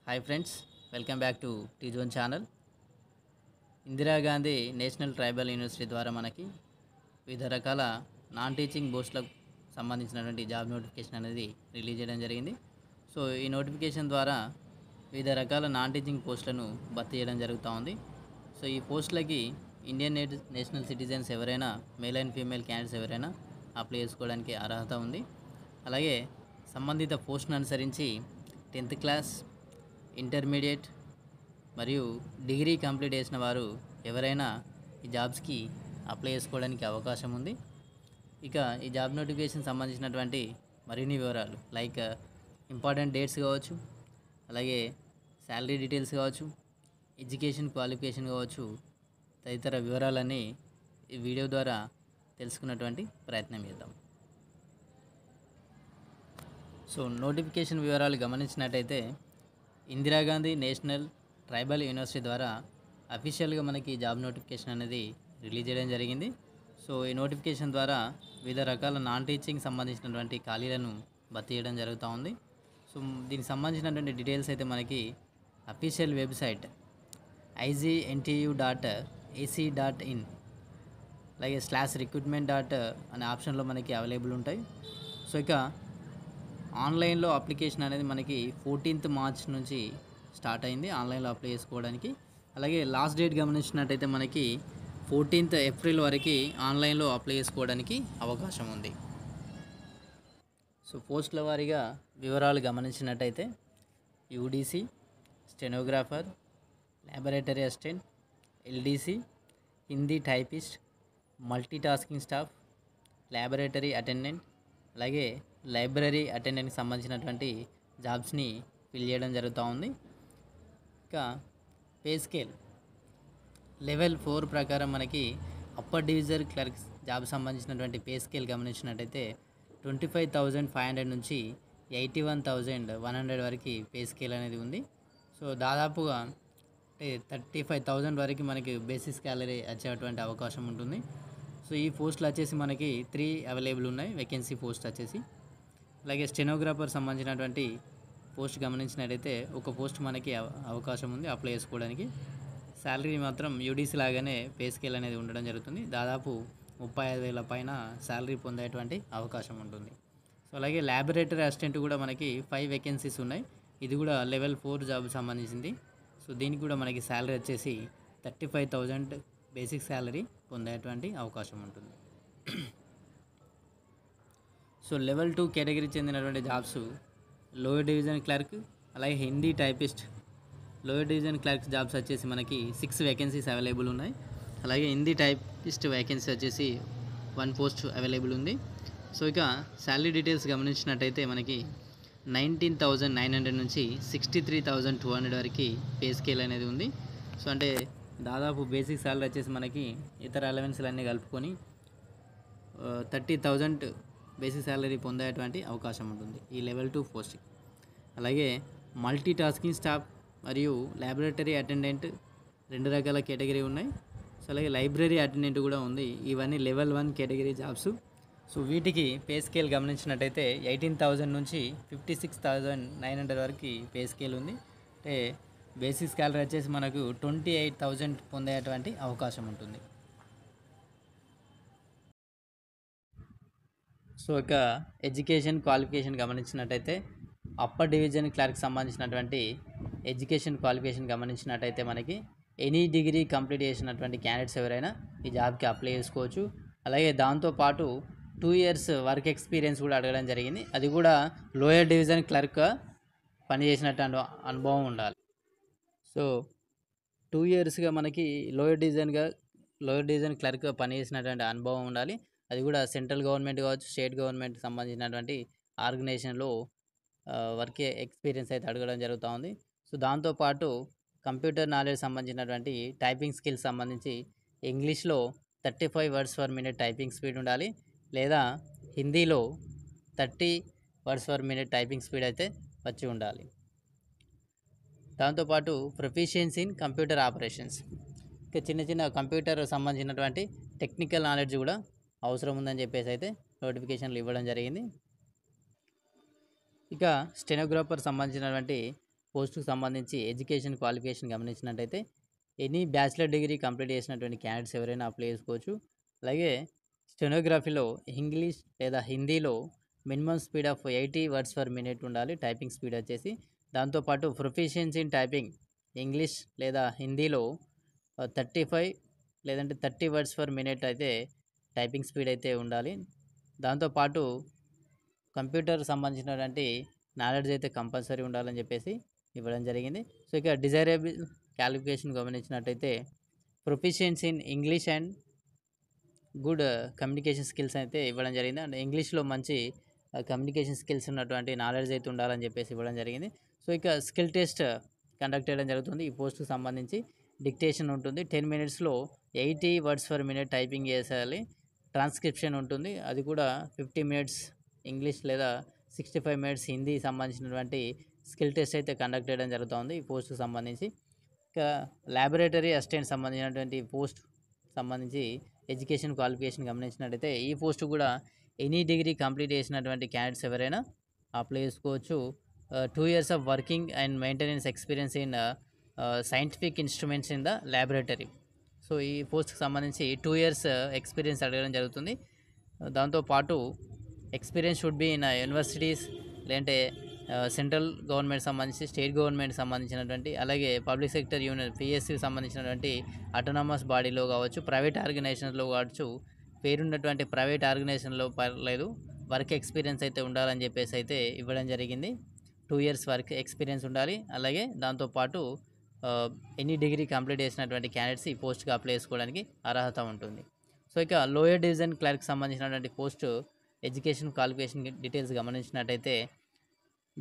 Hi friends, welcome back to tea zone channel. Indira Gandhi national tribal university ద్వారా మనకి వివిధ రకాల నాన్ టీచింగ్ పోస్టులకు సంబంధించినటువంటి జాబ్ నోటిఫికేషన్ అనేది రిలీజ్ చేయడం జరిగింది. సో ఈ నోటిఫికేషన్ ద్వారా వివిధ రకాల నాన్ టీచింగ్ పోస్టులను భర్తీ చేయడం జరుగుతూ ఉంది. సో ఈ పోస్టులకి ఇండియన్ నేషనల్ సిటిజన్స్ ఎవరైనా, మేల్ అండ్ ఫీమేల్ క్యాండిడేట్స్ ఎవరైనా అప్లై చేసుకోవడానికి అర్హత ఉంది. అలాగే సంబంధిత పోస్టును అనుసరించి 10th క్లాస్, ఇంటర్మీడియట్ మరియు డిగ్రీ కంప్లీట్ చేసిన వారు ఎవరైనా ఈ జాబ్స్కి అప్లై చేసుకోవడానికి అవకాశం ఉంది. ఇక ఈ జాబ్ నోటిఫికేషన్ సంబంధించినటువంటి మరిన్ని వివరాలు లైక్ ఇంపార్టెంట్ డేట్స్ కావచ్చు, అలాగే శాలరీ డీటెయిల్స్ కావచ్చు, ఎడ్యుకేషన్ క్వాలిఫికేషన్ కావచ్చు, తదితర వివరాలన్నీ ఈ వీడియో ద్వారా తెలుసుకున్నటువంటి ప్రయత్నం చేద్దాం. సో నోటిఫికేషన్ వివరాలు గమనించినట్టయితే ఇందిరాగాంధీ నేషనల్ ట్రైబల్ యూనివర్సిటీ ద్వారా అఫీషియల్గా మనకి జాబ్ నోటిఫికేషన్ అనేది రిలీజ్ చేయడం జరిగింది. సో ఈ నోటిఫికేషన్ ద్వారా వివిధ రకాల నాన్ టీచింగ్ సంబంధించినటువంటి ఖాళీలను భర్తీ చేయడం జరుగుతూ ఉంది. సో దీనికి సంబంధించినటువంటి డీటెయిల్స్ అయితే మనకి అఫీషియల్ వెబ్సైట్ igNTU.ac.in అలాగే /recruitment. అనే ఆప్షన్లో మనకి అవైలబుల్ ఉంటాయి. సో ఇక ఆన్లైన్లో అప్లికేషన్ అనేది మనకి 14th మార్చ్ నుంచి స్టార్ట్ అయింది ఆన్లైన్లో అప్లై చేసుకోవడానికి. అలాగే లాస్ట్ డేట్ గమనించినట్టయితే మనకి 14th ఏప్రిల్ వరకు ఆన్లైన్లో అప్లై చేసుకోవడానికి అవకాశం ఉంది. సో పోస్టుల వారీగా వివరాలు గమనించినట్టయితే UDC, stenographer, laboratory assistant, LDC, Hindi typist, multitasking staff, laboratory attendant, అలాగే లైబ్రరీ అటెండెంట్కి సంబంధించినటువంటి జాబ్స్ని ఫిల్ చేయడం జరుగుతూ ఉంది. ఇక పే స్కేల్ లెవెల్ 4 ప్రకారం మనకి అప్పర్ డివిజన్ క్లర్క్స్ జాబ్ సంబంధించినటువంటి పే స్కేల్ గమనించినట్టయితే 25,500 నుంచి 81,100 వరకు పే స్కేల్ అనేది ఉంది. సో దాదాపుగా 35,000 వరకు మనకి బేసిక్ శాలరీ వచ్చేటువంటి అవకాశం ఉంటుంది. సో ఈ పోస్టులు వచ్చేసి మనకి 3 అవైలబుల్ ఉన్నాయి వేకెన్సీ పోస్ట్ వచ్చేసి. అలాగే స్టెనోగ్రాఫర్ సంబంధించినటువంటి పోస్ట్ గమనించినట్టయితే ఒక పోస్ట్ మనకి అవకాశం ఉంది అప్లై చేసుకోవడానికి. శాలరీ మాత్రం యూడీసీ లాగానే పే స్కేల్ అనేది ఉండడం జరుగుతుంది. దాదాపు 35,000 పైన శాలరీ పొందేటువంటి అవకాశం ఉంటుంది. సో అలాగే ల్యాబొరేటరీ అసిస్టెంట్ కూడా మనకి 5 వేకెన్సీస్ ఉన్నాయి. ఇది కూడా లెవెల్ 4 జాబ్ సంబంధించింది. సో దీనికి కూడా మనకి శాలరీ వచ్చేసి 35,000 బేసిక్ శాలరీ పొందేటువంటి అవకాశం ఉంటుంది. సో లెవెల్ 2 కేటగిరీకి చెందినటువంటి జాబ్స్ లోయర్ డివిజన్ క్లర్క్, అలాగే Hindi typist. Lower division clerk jobs వచ్చేసి మనకి 6 వేకెన్సీస్ అవైలబుల్ ఉన్నాయి. అలాగే హిందీ టైపిస్ట్ వేకెన్సీ వచ్చేసి 1 పోస్ట్ అవైలబుల్ ఉంది. సో ఇక శాలరీ డీటెయిల్స్ గమనించినట్టయితే మనకి 19,900 నుంచి 63,200 వరకు పే స్కేల్ అనేది ఉంది. సో అంటే దాదాపు బేసిక్ శాలరీ వచ్చేసి మనకి ఇతర అలవెన్స్లు అన్నీ కలుపుకొని 30,000 బేసిక్ శాలరీ పొందేటువంటి అవకాశం ఉంటుంది ఈ లెవెల్ 2 పోస్ట్కి. అలాగే మల్టీ టాస్కింగ్ స్టాఫ్ మరియు ల్యాబొరేటరీ అటెండెంట్ 2 రకాల కేటగిరీ ఉన్నాయి. సో అలాగే లైబ్రరీ అటెండెంట్ కూడా ఉంది. ఇవన్నీ లెవెల్ 1 కేటగిరీ జాబ్స్. సో వీటికి పే స్కేల్ గమనించినట్టయితే 18,000 నుంచి 56,900 వరకు పే స్కేల్ ఉంది. అంటే బేసిక్ శాలరీ వచ్చేసి మనకు 28,000 పొందేటువంటి అవకాశం ఉంటుంది. సో ఇక ఎడ్యుకేషన్ క్వాలిఫికేషన్ గమనించినట్టయితే అప్పర్ డివిజన్ క్లర్క్ సంబంధించినటువంటి ఎడ్యుకేషన్ క్వాలిఫికేషన్ గమనించినట్టయితే మనకి ఎనీ డిగ్రీ కంప్లీట్ చేసినటువంటి క్యాండిడేట్స్ ఎవరైనా ఈ జాబ్కి అప్లై చేసుకోవచ్చు. అలాగే దాంతోపాటు 2 years వర్క్ ఎక్స్పీరియన్స్ కూడా అడగడం జరిగింది. అది కూడా లోయర్ డివిజన్ క్లర్క్ పనిచేసినట్టు అనుభవం ఉండాలి. సో 2 yearsగా మనకి లోయర్ డివిజన్ క్లర్క్ పనిచేసినటువంటి అనుభవం ఉండాలి. అది కూడా సెంట్రల్ గవర్నమెంట్ కావచ్చు, స్టేట్ గవర్నమెంట్ సంబంధించినటువంటి ఆర్గనైజేషన్లో వర్క్ ఎక్స్పీరియన్స్ అయితే అడగడం జరుగుతూ ఉంది. సో దాంతోపాటు కంప్యూటర్ నాలెడ్జ్ సంబంధించినటువంటి టైపింగ్ స్కిల్స్ సంబంధించి ఇంగ్లీష్లో 35 words per minute typing speed ఉండాలి, లేదా హిందీలో 30 words per minute typing speed అయితే వచ్చి ఉండాలి. దాంతోపాటు ప్రొఫిషియన్సీ ఇన్ కంప్యూటర్ ఆపరేషన్స్, ఇంకా చిన్న కంప్యూటర్ సంబంధించినటువంటి టెక్నికల్ నాలెడ్జ్ కూడా అవసరం ఉందని చెప్పేసి అయితే నోటిఫికేషన్లు ఇవ్వడం జరిగింది. ఇక స్టెనోగ్రాఫర్ సంబంధించినటువంటి పోస్ట్‌కి సంబంధించి ఎడ్యుకేషన్ క్వాలిఫికేషన్ గమనించినట్టయితే ఎనీ బ్యాచిలర్ డిగ్రీ కంప్లీట్ చేసినటువంటి క్యాండిడేట్స్ ఎవరైనా అప్లై చేసుకోవచ్చు. అలాగే స్టెనోగ్రఫీలో ఇంగ్లీష్ లేదా హిందీలో minimum speed of 80 words per minute ఉండాలి టైపింగ్ స్పీడ్ వచ్చేసి. దాంతోపాటు ప్రొఫిషియన్సీ ఇన్ టైపింగ్ ఇంగ్లీష్ లేదా హిందీలో 35 లేదంటే 30 వర్డ్స్ పర్ మినిట్ అయితే టైపింగ్ స్పీడ్ అయితే ఉండాలి. దాంతోపాటు కంప్యూటర్ సంబంధించినటువంటి నాలెడ్జ్ అయితే కంపల్సరీ ఉండాలని చెప్పేసి ఇవ్వడం జరిగింది. సో ఇక డిజైరబుల్ క్వాలిఫికేషన్ గమనించినట్టయితే proficiency in English and good communication skills అయితే ఇవ్వడం జరిగింది. అండ్ ఇంగ్లీష్లో మంచి కమ్యూనికేషన్ స్కిల్స్ ఉన్నటువంటి నాలెడ్జ్ అయితే ఉండాలని చెప్పేసి ఇవ్వడం జరిగింది. సో ఇక స్కిల్ టెస్ట్ కండక్ట్ చేయడం జరుగుతుంది. ఈ పోస్ట్కి సంబంధించి డిక్టేషన్ ఉంటుంది. 10 మినిట్స్లో 80 వర్డ్స్ పర్ మినిట్ టైపింగ్ చేసేయాలి. ట్రాన్స్క్రిప్షన్ ఉంటుంది. అది కూడా 50 మినిట్స్ ఇంగ్లీష్ లేదా 65 మినిట్స్ హిందీ సంబంధించినటువంటి స్కిల్ టెస్ట్ అయితే కండక్ట్ చేయడం జరుగుతుంది ఈ పోస్ట్కి సంబంధించి. ఇక ల్యాబొరేటరీ అసిస్టెంట్ సంబంధించినటువంటి పోస్ట్ సంబంధించి ఎడ్యుకేషన్ క్వాలిఫికేషన్ గమనించినట్టయితే ఈ పోస్ట్ కూడా ఎనీ డిగ్రీ కంప్లీట్ చేసినటువంటి క్యాండిడేట్స్ ఎవరైనా అప్లై చేసుకోవచ్చు. 2 years of working and maintenance experience in scientific instruments in the laboratory. So ఈ పోస్ట్కి సంబంధించి 2 ఇయర్స్ ఎక్స్పీరియన్స్ అడగడం జరుగుతుంది. దాంతోపాటు experience should be in universities లేదంటే సెంట్రల్ గవర్నమెంట్ సంబంధించి స్టేట్ గవర్నమెంట్ సంబంధించినటువంటి అలాగే పబ్లిక్ సెక్టర్ యూనియన్ పిఎస్సికి సంబంధించినటువంటి అటానమస్ బాడీలో కావచ్చు ప్రైవేట్ ఆర్గనైజేషన్లో కావచ్చు పేరున్నటువంటి ప్రైవేట్ ఆర్గనైజేషన్లో పర్లేదు వర్క్ ఎక్స్పీరియన్స్ అయితే ఉండాలని చెప్పేసి అయితే ఇవ్వడం జరిగింది. 2 ఇయర్స్ వర్క్ ఎక్స్పీరియన్స్ ఉండాలి. అలాగే దాంతోపాటు ఎనీ డిగ్రీ కంప్లీట్ చేసినటువంటి క్యాండిడేట్స్ ఈ పోస్ట్కి అప్లై చేసుకోవడానికి అర్హత ఉంటుంది. సో ఇక లోయర్ డివిజన్ క్లర్క్ సంబంధించినటువంటి పోస్ట్ ఎడ్యుకేషన్ క్వాలిఫికేషన్ డీటెయిల్స్ గమనించినట్టయితే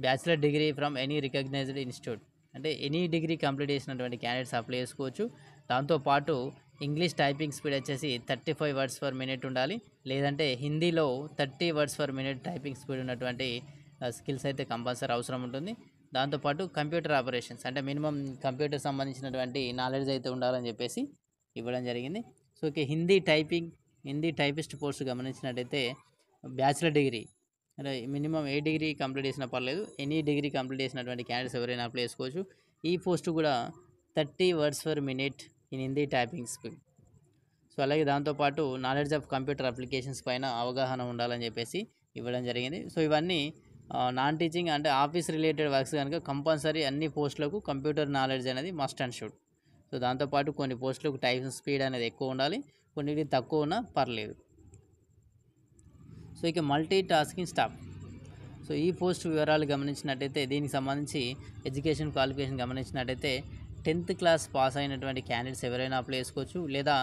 bachelor degree from any recognised institute అంటే ఎనీ డిగ్రీ కంప్లీట్ చేసినటువంటి క్యాండిడేట్స్ అప్లై చేసుకోవచ్చు. దాంతోపాటు ఇంగ్లీష్ టైపింగ్ స్పీడ్ వచ్చేసి 35 వర్డ్స్ పర్ మినిట్ ఉండాలి. లేదంటే హిందీలో 30 words per minute typing speed ఉన్నటువంటి స్కిల్స్ అయితే కంపల్సరీ అవసరం ఉంటుంది. దాంతోపాటు కంప్యూటర్ ఆపరేషన్స్ అంటే మినిమం కంప్యూటర్ సంబంధించినటువంటి నాలెడ్జ్ అయితే ఉండాలని చెప్పేసి ఇవ్వడం జరిగింది. సో ఇక హిందీ టైపిస్ట్ పోస్ట్ గమనించినట్టయితే బ్యాచిలర్ డిగ్రీ అంటే మినిమం ఏ డిగ్రీ కంప్లీట్ చేసినా పర్లేదు. ఎనీ డిగ్రీ కంప్లీట్ చేసినటువంటి క్యాండిడేట్స్ ఎవరైనా అప్లై చేసుకోవచ్చు. ఈ పోస్ట్ కూడా 30 words per minute in Hindi typing speed. So అలాగే దాంతోపాటు నాలెడ్జ్ ఆఫ్ కంప్యూటర్ అప్లికేషన్స్ పైన అవగాహన ఉండాలని చెప్పేసి ఇవ్వడం జరిగింది. సో ఇవన్నీ నాన్ టీచింగ్ అంటే ఆఫీస్ రిలేటెడ్ వర్క్స్ కనుక కంపల్సరీ అన్ని పోస్టులకు కంప్యూటర్ నాలెడ్జ్ అనేది మస్ట్ అండ్ షుడ్. సో దాంతోపాటు కొన్ని పోస్టులకు టైపింగ్ స్పీడ్ అనేది ఎక్కువ ఉండాలి, కొన్నిటికి తక్కువ ఉన్నా పర్లేదు. సో ఇక మల్టీ టాస్కింగ్ స్టాఫ్. సో ఈ పోస్ట్ వివరాలు గమనించినట్టయితే దీనికి సంబంధించి ఎడ్యుకేషన్ క్వాలిఫికేషన్ గమనించినట్టయితే 10th క్లాస్ పాస్ అయినటువంటి క్యాండిడేట్స్ ఎవరైనా అప్లై చేసుకోవచ్చు. లేదా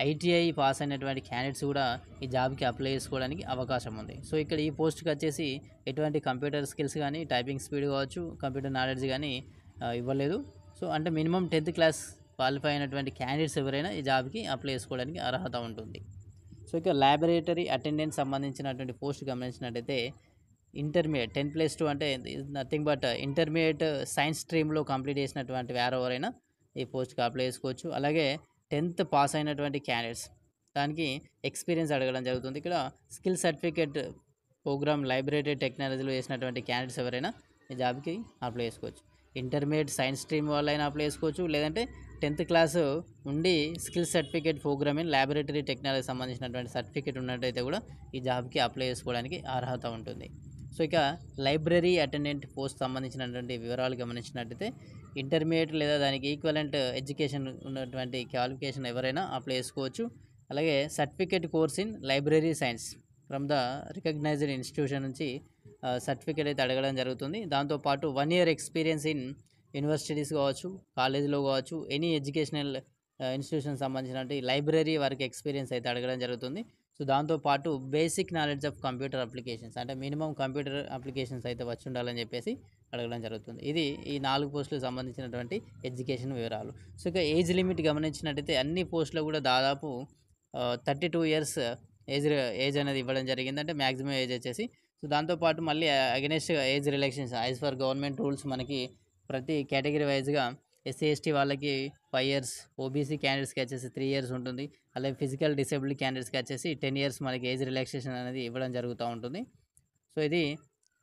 ఐటీఐ పాస్ అయినటువంటి క్యాండిడేట్స్ కూడా ఈ జాబ్కి అప్లై చేసుకోవడానికి అవకాశం ఉంది. సో ఇక్కడ ఈ పోస్ట్కి వచ్చేసి ఎటువంటి కంప్యూటర్ స్కిల్స్ కానీ టైపింగ్ స్పీడ్ కావచ్చు కంప్యూటర్ నాలెడ్జ్ కానీ ఇవ్వలేదు. సో అంటే మినిమం 10th క్లాస్ క్వాలిఫై అయినటువంటి క్యాండిడేట్స్ ఎవరైనా ఈ జాబ్కి అప్లై చేసుకోవడానికి అర్హత ఉంటుంది. సో ఇక ల్యాబొరేటరీ అటెండెన్స్ సంబంధించినటువంటి పోస్ట్ గమనించినట్టయితే ఇంటర్మీడియట్ 10+2 అంటే నథింగ్ బట్ ఇంటర్మీడియట్ సైన్స్ స్ట్రీమ్లో కంప్లీట్ చేసినటువంటి ఎవరైనా ఈ పోస్ట్కి అప్లై చేసుకోవచ్చు. అలాగే 10th పాస్ అయినటువంటి క్యాండిడేట్స్ దానికి ఎక్స్పీరియన్స్ అడగడం జరుగుతుంది. ఇక్కడ స్కిల్ సర్టిఫికేట్ ప్రోగ్రామ్ లైబ్రరీ టెక్నాలజీలో చేసినటువంటి క్యాండిడేట్స్ ఎవరైనా ఈ జాబ్కి అప్లై చేసుకోవచ్చు. ఇంటర్మీడియట్ సైన్స్ స్ట్రీమ్ వాళ్ళైనా అప్లై చేసుకోవచ్చు. లేదంటే 10th క్లాస్ ఉండి skill certificate programme in laboratory technology సంబంధించినటువంటి సర్టిఫికేట్ ఉన్నట్టయితే కూడా ఈ జాబ్కి అప్లై చేసుకోవడానికి అర్హత ఉంటుంది. సో ఇక లైబ్రరీ అటెండెంట్ పోస్ట్ సంబంధించినటువంటి వివరాలు గమనించినట్టయితే ఇంటర్మీడియట్ లేదా దానికి ఈక్వలెంట్ ఎడ్యుకేషన్ ఉన్నటువంటి క్వాలిఫికేషన్ ఎవరైనా అప్లై చేసుకోవచ్చు. అలాగే certificate course in library science from the recognised institution నుంచి సర్టిఫికేట్ అయితే అడగడం జరుగుతుంది. దాంతోపాటు 1 ఇయర్ ఎక్స్పీరియన్స్ ఇన్ యూనివర్సిటీస్ కావచ్చు కాలేజీలో కావచ్చు ఎనీ ఎడ్యుకేషనల్ ఇన్స్టిట్యూషన్ సంబంధించినటువంటి లైబ్రరీ వర్క్ ఎక్స్పీరియన్స్ అయితే అడగడం జరుగుతుంది. సో దాంతోపాటు basic knowledge of computer applications అంటే మినిమం కంప్యూటర్ అప్లికేషన్స్ అయితే వచ్చి ఉండాలని చెప్పేసి అడగడం జరుగుతుంది. ఇది ఈ 4 పోస్టులకు సంబంధించినటువంటి ఎడ్యుకేషన్ వివరాలు. సో ఇక ఏజ్ లిమిట్ గమనించినట్టయితే అన్ని పోస్టులు కూడా దాదాపు 32 ఇయర్స్ ఏజ్ అనేది ఇవ్వడం జరిగింది. అంటే మ్యాక్సిమం ఏజ్ వచ్చేసి. సో దాంతోపాటు మళ్ళీ against age relaxation as per government rules మనకి ప్రతి కేటగిరీ వైజ్గా ఎస్సీ ఎస్టీ వాళ్ళకి 5 ఇయర్స్, ఓబీసీ క్యాండిడేట్స్కి వచ్చేసి 3 ఇయర్స్ ఉంటుంది. అలాగే ఫిజికల్ డిసేబుల్డ్ క్యాండిడేట్స్కి వచ్చేసి 10 ఇయర్స్ మనకి ఏజ్ రిలాక్సేషన్ అనేది ఇవ్వడం జరుగుతూ ఉంటుంది. సో ఇది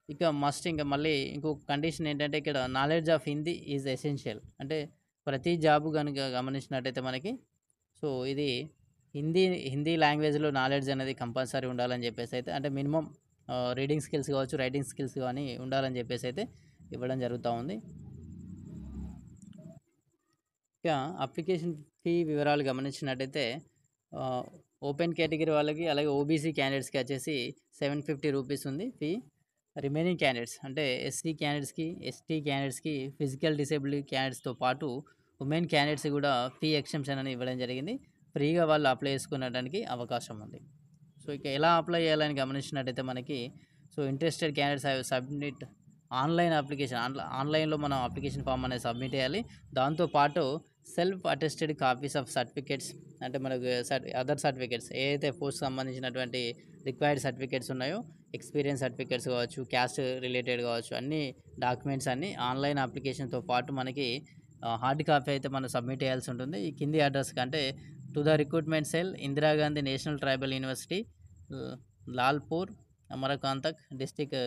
ఇక మస్ట్ ఇంకా మళ్ళీ ఇంకొక కండిషన్ ఏంటంటే ఇక్కడ knowledge of Hindi is essential. అంటే ప్రతి జాబ్ గనుక గమనించినట్టయితే మనకి సో ఇది హిందీ హిందీ లాంగ్వేజ్‌లో నాలెడ్జ్ అనేది కంపల్సరీ ఉండాలని చెప్పేసైతే అంటే మినిమమ్ రీడింగ్ స్కిల్స్ కావచ్చు, రైటింగ్ స్కిల్స్ గాని ఉండాలని చెప్పేసైతే ఇవ్వడం జరుగుతా ఉంది. ఇక అప్లికేషన్ ఫీ వివరాలు గమనించినట్టయితే ఆహ్, ఓపెన్ కేటగిరీ వాళ్ళకి అలాగే ఓబీసీ క్యాండిడేట్స్‌కి వచ్చేసి రూ. 750 ఉంది ఫీ. రిమైనింగ్ క్యాండిడేట్స్ అంటే ఎస్సీ క్యాండిడేట్స్‌కి, ఎస్టీ క్యాండిడేట్స్‌కి, ఫిజికల్ డిసేబుల్ క్యాండిడేట్స్‌తో పాటు ఉమెన్ క్యాండిడేట్స్ కూడా ఫీ ఎగ్జంప్షన్ అని ఇవ్వడం జరిగింది. ఫ్రీగా వాళ్ళు అప్లై చేసుకునడానికి అవకాశం ఉంది. సో, ఇక ఎలా అప్లై చేయాలని గమనించినట్టయితే మనకి so, interested candidates have submit online application ఆన్‌లైన్‌లో మనం అప్లికేషన్ ఫామ్ అనేది సబ్మిట్ చేయాలి. దాంతో పాటు self attested copies of certificates అంటే మనకు అదర్ సర్టిఫికేట్స్ ఏదైతే పోస్ట్‌కి సంబంధించినటువంటి రిక్వైర్డ్ సర్టిఫికేట్స్ ఉన్నాయో ఎక్స్‌పీరియన్స్ సర్టిఫికేట్స్ కావచ్చు, క్యాస్ట్ రిలేటెడ్ కావచ్చు, అన్ని డాక్యుమెంట్స్ అన్నీ ఆన్‌లైన్ అప్లికేషన్‌తో పాటు మనకి హార్డ్ కాపీ అయితే మనం సబ్మిట్ చేయాల్సి ఉంటుంది. ఈ కింది అడ్రస్‌కి అంటే to the recruitment cell, Indira Gandhi national tribal university, ల్ లాల్‌పూర్, అమరకాంతక్ డిస్ట్రిక్ట్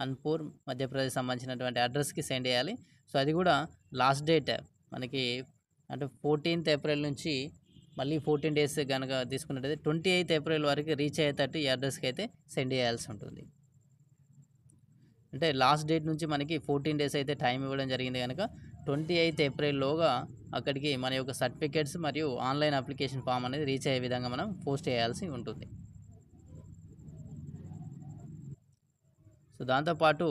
అన్పూర్, మధ్యప్రదేశ్ సంబంధించినటువంటి అడ్రస్‌కి సెండ్ చేయాలి. సో, అది కూడా లాస్ట్ డేట్ మనకి అంటే 14th ఏప్రిల్ నుంచి మళ్ళీ 14 డేస్ గనక తీసుకున్నట్టయితే 28th ఏప్రిల్ వరకు రీచ్ అయ్యేటట్టు ఈ అడ్రస్‌కి అయితే సెండ్ చేయాల్సి ఉంటుంది. అంటే లాస్ట్ డేట్ నుంచి మనకి 14 డేస్ అయితే టైం ఇవ్వడం జరిగింది గనక 28th ఏప్రిల్‌లోగా అక్కడికి మన యొక్క సర్టిఫికేట్స్ మరియు ఆన్‌లైన్ అప్లికేషన్ ఫామ్ అనేది రీచ్ అయ్యే విధంగా మనం పోస్ట్ చేయాల్సి ఉంటుంది. సో, దాంతో పాటు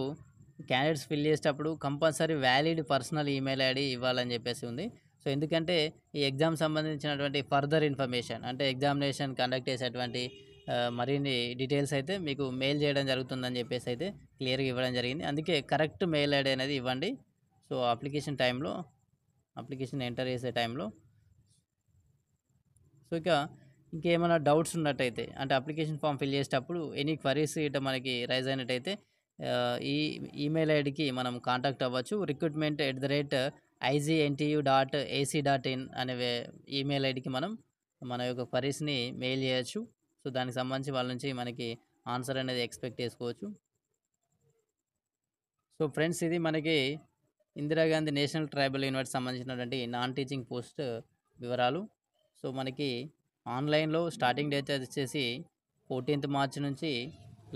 క్యాండిడేట్స్ ఫిల్ చేసేటప్పుడు compulsory valid personal email ID ఇవ్వాలని చెప్పేసి ఉంది. సో, ఎందుకంటే ఈ ఎగ్జామ్ సంబంధించినటువంటి ఫర్దర్ ఇన్ఫర్మేషన్ అంటే ఎగ్జామినేషన్ కండక్ట్ చేసేటువంటి మరిన్ని డీటెయిల్స్ అయితే మీకు మెయిల్ చేయడం జరుగుతుందని చెప్పేసి అయితే క్లియర్‌గా ఇవ్వడం జరిగింది. అందుకే కరెక్ట్ మెయిల్ ఐడీ అనేది ఇవ్వండి. సో, అప్లికేషన్ ఎంటర్ చేసే టైంలో సో, ఇక ఇంకేమైనా డౌట్స్ ఉన్నట్టయితే అంటే అప్లికేషన్ ఫామ్ ఫిల్ చేసేటప్పుడు ఎనీ క్వరీస్ ఇట్లా మనకి రైజ్ అయినట్టయితే ఈ ఈమెయిల్ ఐడికి మనం కాంటాక్ట్ అవ్వచ్చు. recruitment@igNTU.ac.in అనే ఈమెయిల్ ఐడికి మనం మన యొక్క క్వరీస్‌ని మెయిల్ చేయొచ్చు. సో, దానికి సంబంధించి వాళ్ళ నుంచి మనకి ఆన్సర్ అనేది ఎక్స్‌పెక్ట్ చేసుకోవచ్చు. సో, ఫ్రెండ్స్ ఇది మనకి ఇందిరాగాంధీ నేషనల్ ట్రైబల్ యూనివర్సిటీ సంబంధించినటువంటి నాన్ టీచింగ్ పోస్ట్ వివరాలు. సో, మనకి ఆన్‌లైన్‌లో స్టార్టింగ్ డేట్ వచ్చేసి 14th మార్చ్ నుంచి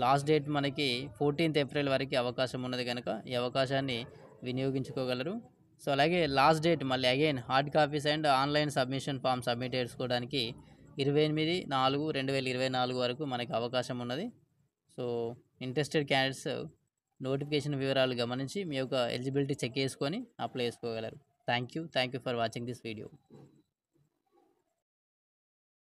లాస్ట్ డేట్ మనకి 14th ఏప్రిల్ వరకి అవకాశం ఉన్నది గనక ఈ అవకాశాన్ని వినియోగించుకోగలరు. సో, అలాగే లాస్ట్ డేట్ మళ్ళీ again hard copies and online submission form submit చేసుకోవడానికి 28/4/2024 వరకు మనకి అవకాశం ఉన్నది. సో, ఇంట్రెస్టెడ్ క్యాండిడేట్స్ నోటిఫికేషన్ వివరాలు గమనించి మీ యొక్క ఎలిజిబిలిటీ చెక్ చేసుకొని అప్లై చేసుకోగలరు. Thank you for watching this video.